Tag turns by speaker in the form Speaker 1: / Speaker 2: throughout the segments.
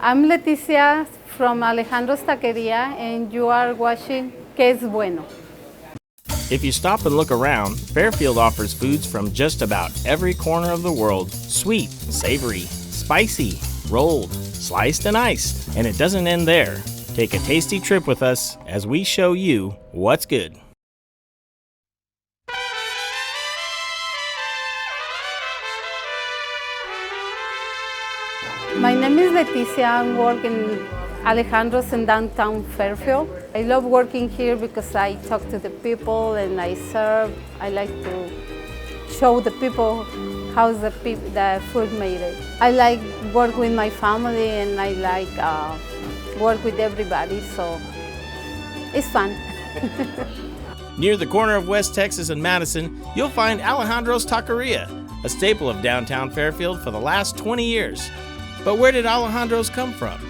Speaker 1: I'm Leticia from Alejandros Taqueria, and you are watching Que es Bueno.
Speaker 2: If you stop and look around, Fairfield offers foods from just about every corner of the world. Sweet, savory, spicy, rolled, sliced and iced. And it doesn't end there. Take a tasty trip with us as we show you what's good.
Speaker 1: My name is Leticia. I work in Alejandros in downtown Fairfield. I love working here because I talk to the people and I serve. I like to show the people how the food made it. I like work with my family and I like work with everybody, so it's fun.
Speaker 2: Near the corner of West Texas and Madison, you'll find Alejandros Taqueria, a staple of downtown Fairfield for the last 20 years. But where did Alejandros come from?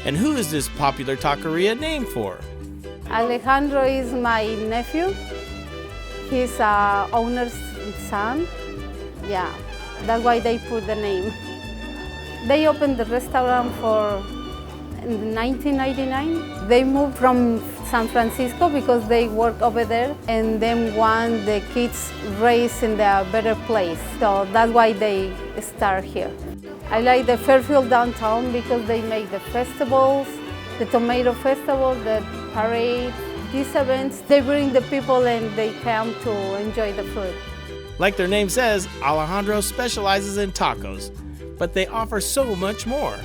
Speaker 2: And who is this popular taqueria named for?
Speaker 1: Alejandro is my nephew. He's owner's son. Yeah, that's why they put the name. They opened the restaurant in 1999. They moved from San Francisco because they work over there and then want the kids raised in a better place. So that's why they start here. I like the Fairfield downtown because they make the festivals, the tomato festival, the parade, these events. They bring the people and they come to enjoy the food.
Speaker 2: Like their name says, Alejandro specializes in tacos, but they offer so much more.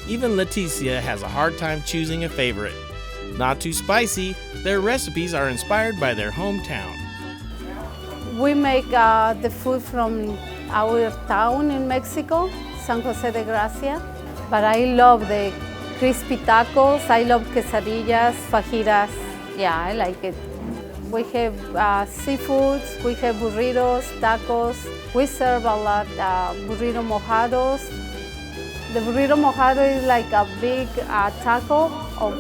Speaker 2: Even Leticia has a hard time choosing a favorite. Not too spicy, their recipes are inspired by their hometown.
Speaker 1: We make the food from our town in Mexico, San Jose de Gracia, but I love the crispy tacos, I love quesadillas, fajitas, yeah, I like it. We have seafoods, we have burritos, tacos, we serve a lot burrito mojados. The burrito mojado is like a big taco of,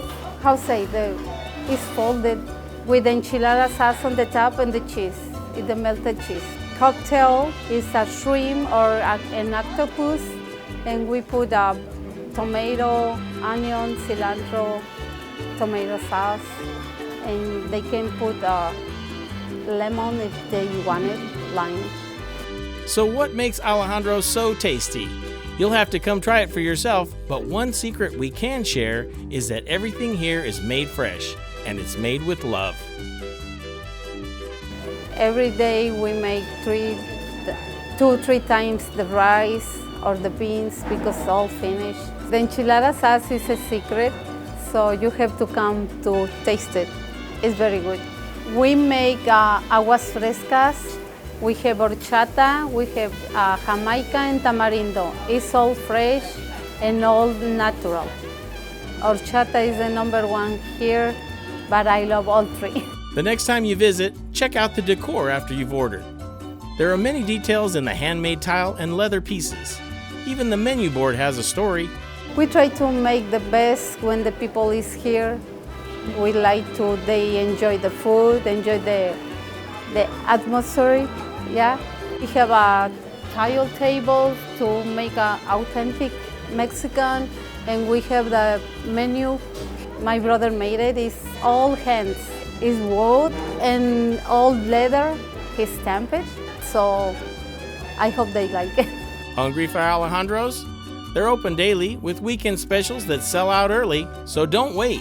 Speaker 1: it's folded with enchilada sauce on the top and the cheese, the melted cheese. Cocktail is a shrimp or an octopus, and we put tomato, onion, cilantro, tomato sauce, and they can put lemon if they want it, lime.
Speaker 2: So what makes Alejandro so tasty? You'll have to come try it for yourself, but one secret we can share is that everything here is made fresh, and it's made with love.
Speaker 1: Every day we make 2-3 times the rice or the beans because it's all finished. The enchilada sauce is a secret, so you have to come to taste it. It's very good. We make aguas frescas, we have horchata, we have Jamaica and tamarindo. It's all fresh and all natural. Horchata is the #1 here, but I love all three.
Speaker 2: The next time you visit, check out the decor after you've ordered. There are many details in the handmade tile and leather pieces. Even the menu board has a story.
Speaker 1: We try to make the best when the people is here. We like to, they enjoy the food, enjoy the atmosphere, yeah. We have a tile table to make an authentic Mexican, and we have the menu. My brother made it, it's all hands. It's wood and all leather, he stamped it, so I hope they like it.
Speaker 2: Hungry for Alejandros? They're open daily with weekend specials that sell out early, so don't wait.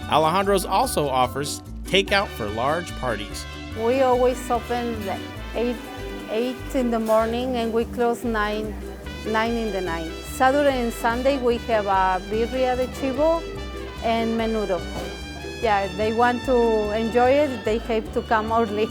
Speaker 2: Alejandros also offers takeout for large parties.
Speaker 1: We always open at 8 in the morning and we close 9 in the night. Saturday and Sunday we have a birria de chivo and menudo. Yeah, they want to enjoy it, they have to come early.